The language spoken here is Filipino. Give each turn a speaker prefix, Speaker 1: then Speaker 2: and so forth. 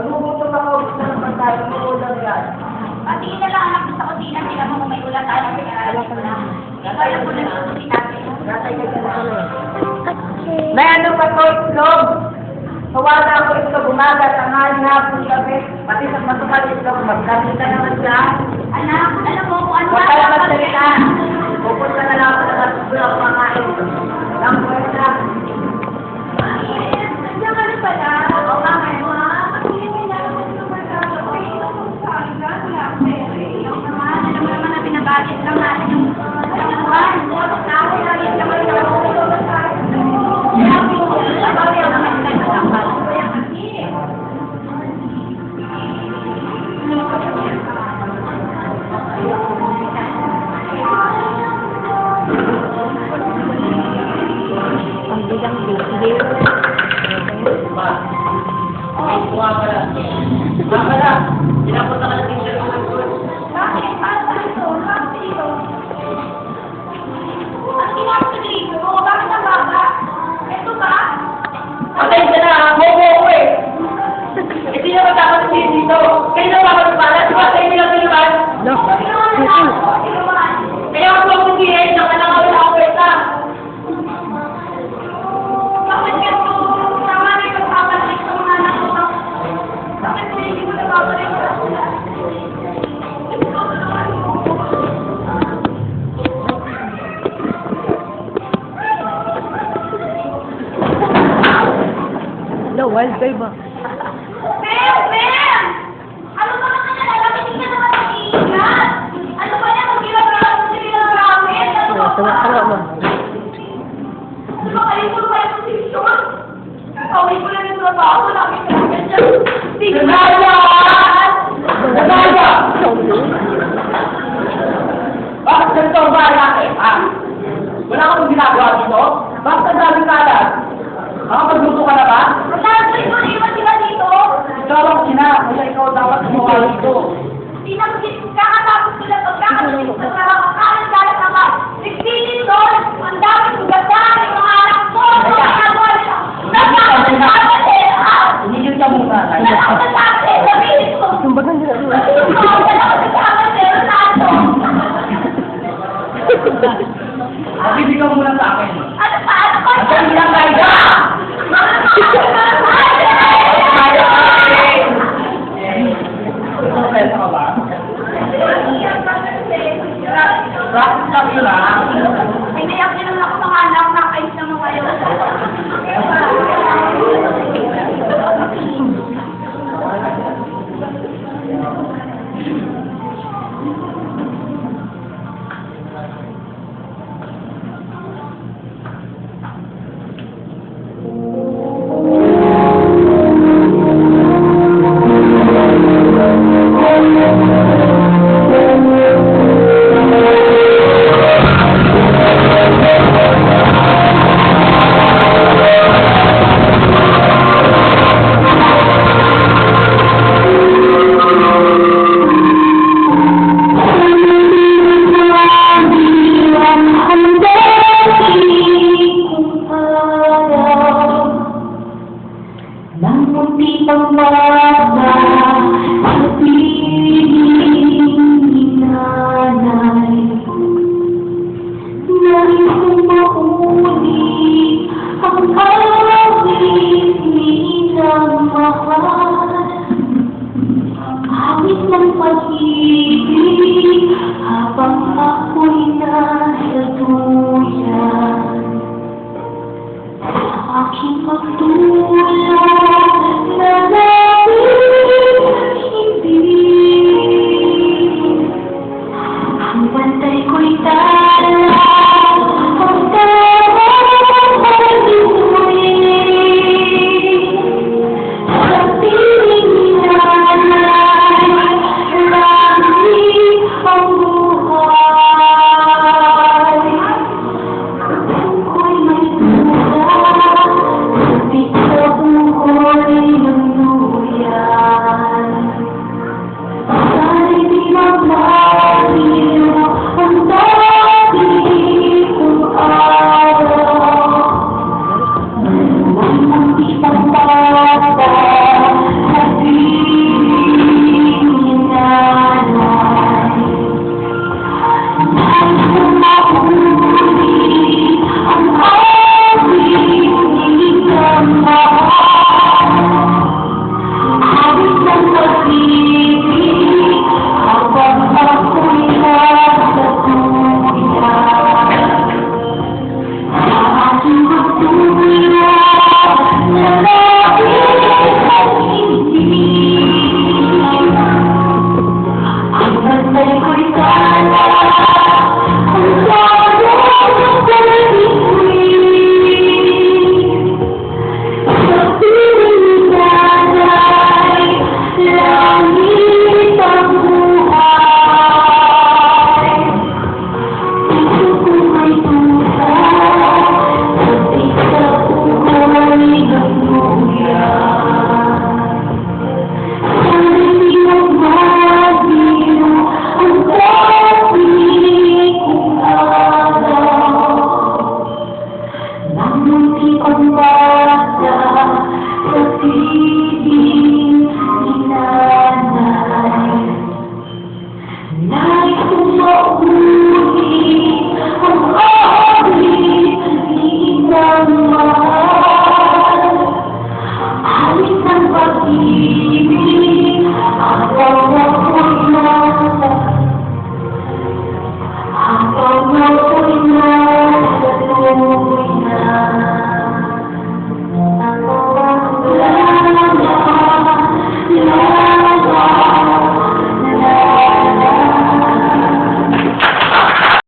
Speaker 1: Nagugutom ako. Gusto ng pagkain mo ulam yan.
Speaker 2: Pati na lang anak ko sa kusina, sila mo may ulan tayo. Wala ka na. Ikaw lang po nagsususin natin.
Speaker 1: Natay ka na. May ano pa to, itlog. Sawa na ako itlog, umaga, tanghali, hapon, gabi. Pati sa matumal itlog, magkakit ka naman siya.
Speaker 2: Anak, alam mo kung ano
Speaker 1: Huwag ka naman salita. Pupunta na lang ako na natulog ako makain. Lang po yun na.
Speaker 2: Nandiyan ka na pala. Oo nga, may mga. Pagkilin na naman yung magkakaroon. Okay, ito kung saan ka. Wala ko naman. Alam mo naman na binabagit lang natin yung buwan. Ako lagi naman yung
Speaker 3: Ang bilang video.
Speaker 1: Pinapunta ka na teacher ko.
Speaker 2: bakit? Paano ba ito? Bakit ito? Ang ginagawa ko dito? Bakit ang baba? Ito ba?
Speaker 1: Patay ka na, bobo ko eh. Hindi naman dapat dito. Kayo na ba magpalat? Patay nila pinupan.
Speaker 3: No.
Speaker 1: Kaya ako ang hindi eh, saka lang ako na oferta.
Speaker 2: Bakit ganito? Tama na yung pagpapalik sa mga anak ko. Bakit hindi mo nababalik sa sila?
Speaker 3: No, wild guy ba?
Speaker 2: Ma'am! Ma'am! Ano ba naman yan? Alam, hindi ka naman nag-iingat. Ano ba yan? Kung ginagawa mo sila ng ramen? Ano ba?
Speaker 3: Tawa mo.
Speaker 2: Ano ba kayo kung kayo posisyon? Kawin ko lang yung trabaho. Lagi ka lang ganyan.
Speaker 1: Nagaya! Nagaya! Bakit ganito ang bahay natin, ha? Wala akong ginagawa dito? Bakit ang daming kalat? Makapagluto ka na ba?
Speaker 2: Wala, tuloy mo na iwan sila dito.
Speaker 1: Ikaw ang sina, kaya ikaw dapat gumawa dito.
Speaker 2: Kakatapos ko lang, pagkakatapos ko lang, kalat-kalat naman. Nagsilin doon, ang daming ugasan, yung mga anak ko, mga ginagawa nila. Nagkakasalamat ha?
Speaker 1: Hinigil ka muna.
Speaker 2: Nagkakasalamat sabihin ko.
Speaker 3: Sumbagan nila doon.
Speaker 1: Magbibig ka muna sa akin.
Speaker 2: Ano pa? Ano pa?
Speaker 1: Ang lang tayo ka! Practice ka ba? Practice ka sila.
Speaker 2: Pinayak niyo lang ako mga anak na kayo sa mga yun. Munti pang bata, sa piling nanay. Nais kong mahuli ang awit minamahal. Awit ng pag-ibig habang ako'y nasa duyan. Sa aking pagtulog